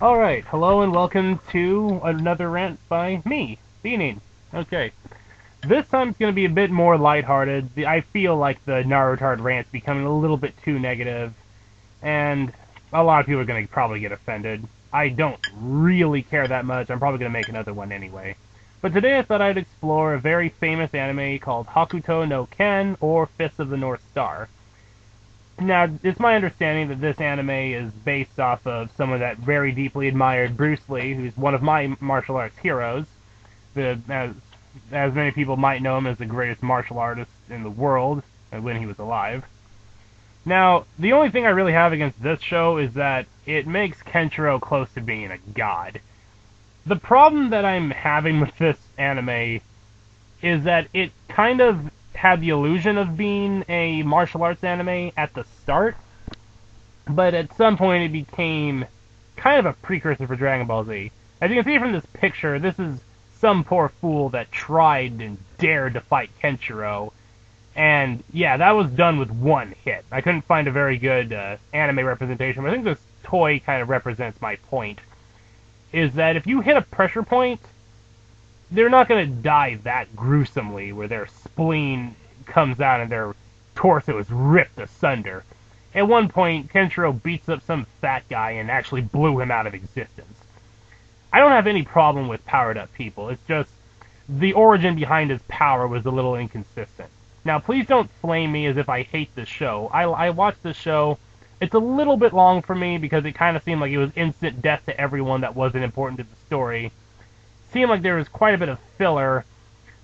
Alright, hello and welcome to another rant by me, Beaning. Okay, this time it's going to be a bit more lighthearted. I feel like the Naruto rant's becoming a little bit too negative, and a lot of people are going to probably get offended. I don't really care that much. I'm probably going to make another one anyway. But today I thought I'd explore a very famous anime called Hakuto no Ken, or Fist of the North Star. Now, it's my understanding that this anime is based off of someone that very deeply admired Bruce Lee, who's one of my martial arts heroes. As many people might know him as the greatest martial artist in the world when he was alive. Now, the only thing I really have against this show is that it makes Kenshiro close to being a god. The problem that I'm having with this anime is that it kind of had the illusion of being a martial arts anime at the start, but at some point it became kind of a precursor for Dragon Ball Z. As you can see from this picture, this is some poor fool that tried and dared to fight Kenshiro, and yeah, that was done with one hit. I couldn't find a very good anime representation, but I think this toy kind of represents my point, is that if you hit a pressure point, they're not going to die that gruesomely, where their spleen comes out and their torso is ripped asunder. At one point, Kenshiro beats up some fat guy and actually blew him out of existence. I don't have any problem with powered-up people. It's just the origin behind his power was a little inconsistent. Now, please don't flame me as if I hate this show. I watched this show. It's a little bit long for me because it kind of seemed like it was instant death to everyone that wasn't important to the story. Seemed like there was quite a bit of filler,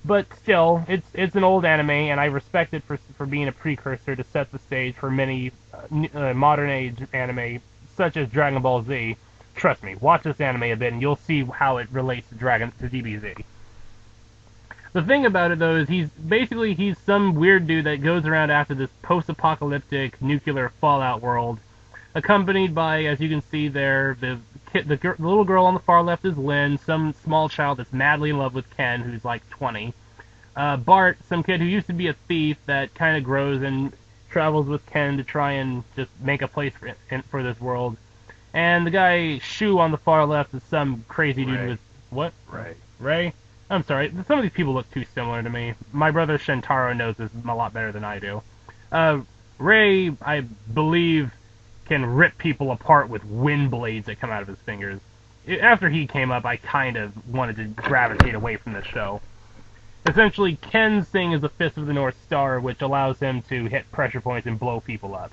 but still, it's an old anime, and I respect it for being a precursor to set the stage for many modern age anime, such as Dragon Ball Z. Trust me, watch this anime a bit, and you'll see how it relates to DBZ. The thing about it, though, is he's some weird dude that goes around after this post-apocalyptic nuclear fallout world, accompanied by, as you can see there, the little girl on the far left is Lynn, some small child that's madly in love with Ken, who's like 20. Bart, some kid who used to be a thief that kind of grows and travels with Ken to try and just make a place for this world. And the guy, Shu, on the far left is some crazy dude with... What? Ray? I'm sorry, some of these people look too similar to me. My brother Shintaro knows this a lot better than I do. Ray, I believe, can rip people apart with wind blades that come out of his fingers. After he came up, I kind of wanted to gravitate away from this show. Essentially, Ken's thing is the Fist of the North Star, which allows him to hit pressure points and blow people up.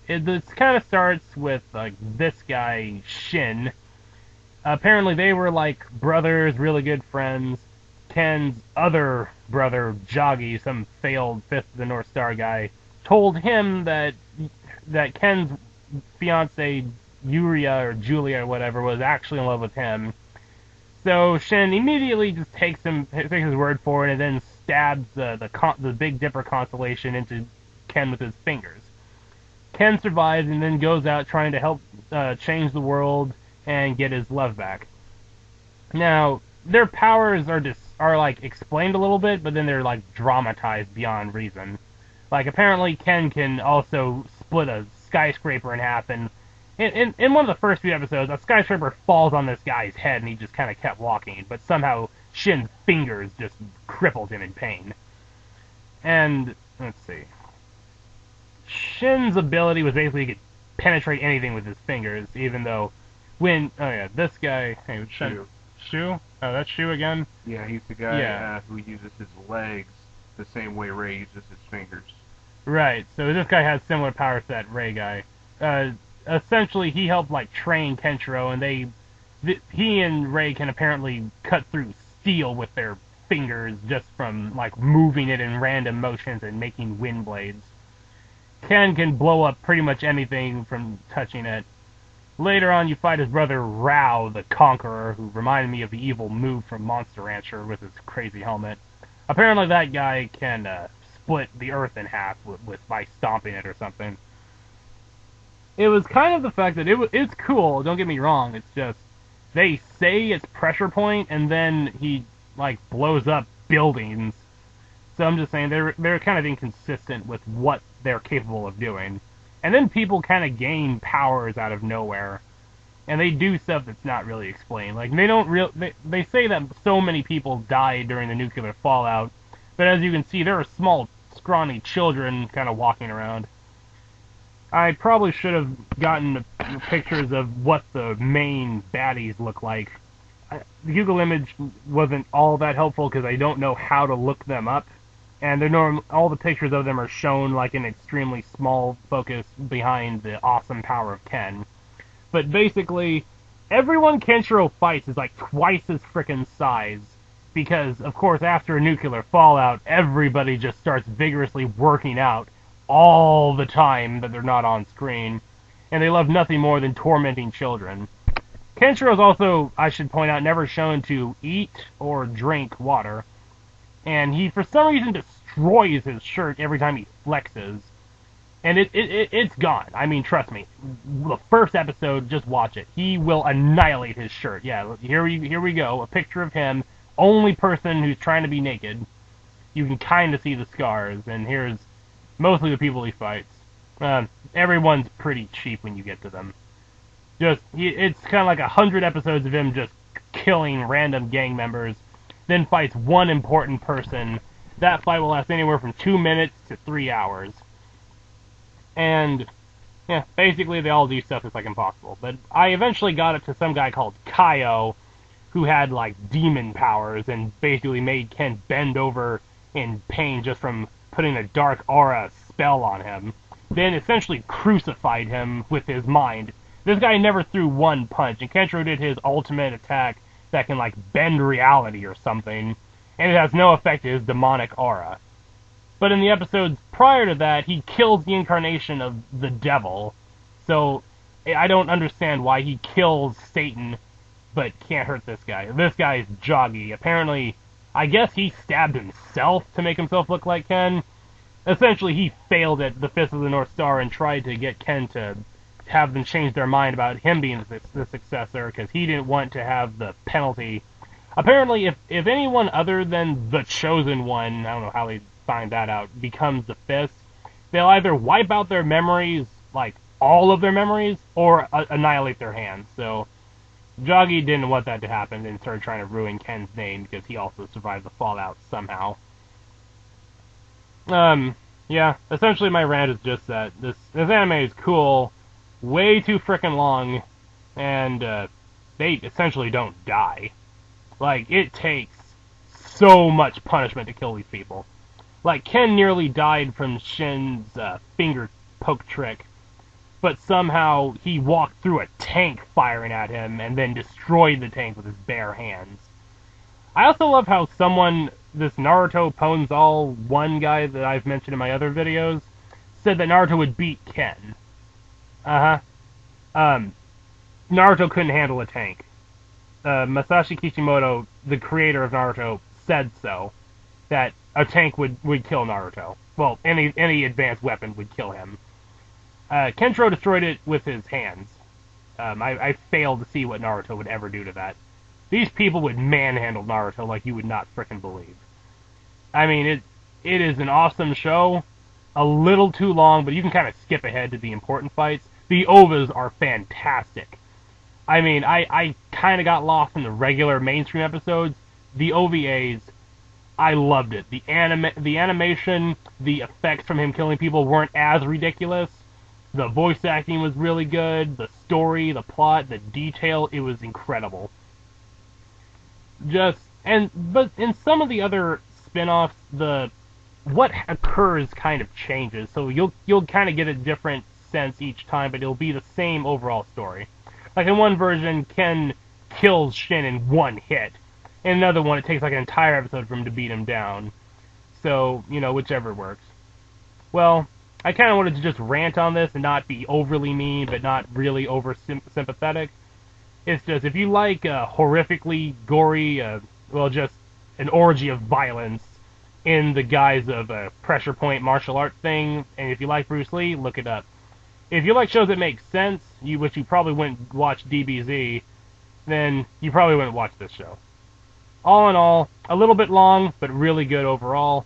This kind of starts with this guy, Shin. Apparently they were like brothers, really good friends. Ken's other brother, Joggy, some failed Fist of the North Star guy, told him that Ken's fiancée, Yuria or Julia or whatever, was actually in love with him. So Shin immediately just takes his word for it and then stabs the Big Dipper constellation into Ken with his fingers. Ken survives and then goes out trying to help change the world and get his love back. Now, their powers are like explained a little bit, but then they're like dramatized beyond reason. Like, apparently Ken can also split a skyscraper in half, and in one of the first few episodes, a skyscraper falls on this guy's head and he just kind of kept walking, but somehow Shin's fingers just crippled him in pain. And, let's see. Shin's ability was basically he could penetrate anything with his fingers, even though this guy... Hey, Shu. Shu? Oh, that's Shu again? Yeah, he's the guy who uses his legs the same way Ray uses his fingers. Right, so this guy has similar powers to that Ray guy. Essentially, he helped, like, train Kenshiro, and he and Ray can apparently cut through steel with their fingers just from, like, moving it in random motions and making wind blades. Ken can blow up pretty much anything from touching it. Later on, you fight his brother Rao, the Conqueror, who reminded me of the evil Move from Monster Rancher with his crazy helmet. Apparently that guy can split the earth in half by stomping it or something. It was kind of the fact that it's cool, don't get me wrong, it's just, they say it's pressure point, and then he, like, blows up buildings. So I'm just saying, they're kind of inconsistent with what they're capable of doing. And then people kind of gain powers out of nowhere. and they do stuff that's not really explained. Like they say that so many people died during the nuclear fallout, but as you can see, there are small, scrawny children kind of walking around. I probably should have gotten pictures of what the main baddies look like. The Google image wasn't all that helpful because I don't know how to look them up, and all the pictures of them are shown like an extremely small focus behind the awesome power of Ken. But basically, everyone Kenshiro fights is like twice his frickin' size, because, of course, after a nuclear fallout, everybody just starts vigorously working out all the time that they're not on screen, and they love nothing more than tormenting children. Kenshiro is also, I should point out, never shown to eat or drink water, and he, for some reason, destroys his shirt every time he flexes, and it's gone. I mean, trust me, the first episode, just watch it. He will annihilate his shirt. Yeah, here we go, a picture of him, only person who's trying to be naked. You can kind of see the scars, and here's mostly the people he fights. Everyone's pretty cheap when you get to them. It's kind of like 100 episodes of him just killing random gang members, then fights one important person. That fight will last anywhere from 2 minutes to 3 hours. And, yeah, basically they all do stuff that's like impossible. But I eventually got it to some guy called Kaio, who had like demon powers and basically made Ken bend over in pain just from putting a dark aura spell on him, then essentially crucified him with his mind. This guy never threw one punch, and Kenshiro did his ultimate attack that can, like, bend reality or something, and it has no effect to his demonic aura. But in the episodes prior to that, he kills the incarnation of the devil, so I don't understand why he kills Satan, but can't hurt this guy. This guy is Joggy. Apparently, I guess he stabbed himself to make himself look like Ken. Essentially, he failed at the Fist of the North Star and tried to get Ken to have them change their mind about him being the successor, because he didn't want to have the penalty. Apparently, if anyone other than the Chosen One, I don't know how they find that out, becomes the Fist, they'll either wipe out their memories, like all of their memories, or annihilate their hands. So Joggy didn't want that to happen and started trying to ruin Ken's name because he also survived the fallout somehow. Yeah, essentially my rant is just that this anime is cool, way too frickin' long, and they essentially don't die. Like, it takes so much punishment to kill these people. Like, Ken nearly died from Shin's finger poke trick, but somehow he walked through a tank firing at him and then destroyed the tank with his bare hands. I also love how this Naruto Ponzal 1 guy that I've mentioned in my other videos, said that Naruto would beat Ken. Naruto couldn't handle a tank. Masashi Kishimoto, the creator of Naruto, said so, that a tank would kill Naruto. Well, any advanced weapon would kill him. Kenshiro destroyed it with his hands. I failed to see what Naruto would ever do to that. These people would manhandle Naruto like you would not frickin' believe. I mean, it is an awesome show. A little too long, but you can kind of skip ahead to the important fights. The OVAs are fantastic. I mean, I kind of got lost in the regular mainstream episodes. The OVAs, I loved it. The animation, the effects from him killing people weren't as ridiculous. The voice acting was really good. The story, the plot, the detail, it was incredible. But in some of the other spin-offs, what occurs kind of changes, so you'll kind of get a different sense each time, but it'll be the same overall story. Like in one version, Ken kills Shin in one hit. In another one, it takes like an entire episode for him to beat him down. So, whichever works. Well, I kind of wanted to just rant on this and not be overly mean, but not really over-sympathetic. It's just, if you like horrifically gory, just an orgy of violence in the guise of a pressure point martial art thing, and if you like Bruce Lee, look it up. If you like shows that make sense, which you probably wouldn't watch DBZ, then you probably wouldn't watch this show. All in all, a little bit long, but really good overall.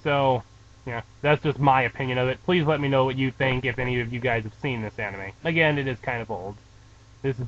So, yeah, that's just my opinion of it. Please let me know what you think if any of you guys have seen this anime. Again, it is kind of old. This is